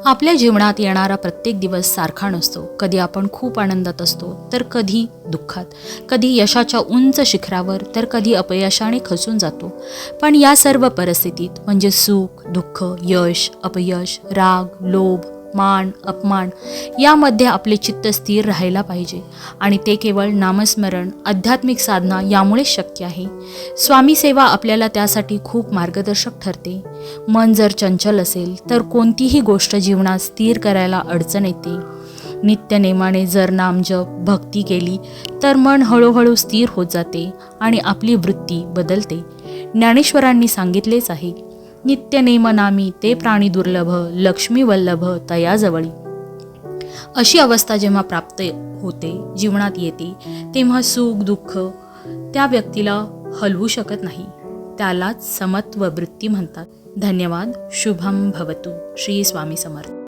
आपल्या जीवनात येणारा प्रत्येक दिवस सारखा नसतो. कधी आपण खूप आनंदात असतो तर कधी दुःखात, कधी यशाच्या उंच शिखरावर तर कधी अपयशाने खचून जातो. पण या सर्व परिस्थितीत म्हणजे सुख, दुःख, यश, अपयश, राग, लोभ, मान, अपमान यामध्ये आपले चित्त स्थिर राहायला पाहिजे. आणि ते केवळ नामस्मरण, आध्यात्मिक साधना यामुळेच शक्य आहे. स्वामी सेवा आपल्याला त्यासाठी खूप मार्गदर्शक ठरते. मन जर चंचल असेल तर कोणतीही गोष्ट जीवनात स्थिर करायला अडचण येते. नित्यनेमाने जर नामजप, भक्ती केली तर मन हळूहळू स्थिर होत जाते आणि आपली वृत्ती बदलते. ज्ञानेश्वरांनी सांगितलेच आहे, नित्यनेमनामी ते प्राणी दुर्लभ, लक्ष्मी वल्लभ तयाजवळी. अशी अवस्था जेव्हा प्राप्त होते, जीवनात येते, तेव्हा सुख दुःख त्या व्यक्तीला हलवू शकत नाही. त्यालाच समत्व वृत्ती म्हणतात. धन्यवाद. शुभम भवतु. श्री स्वामी समर्थ.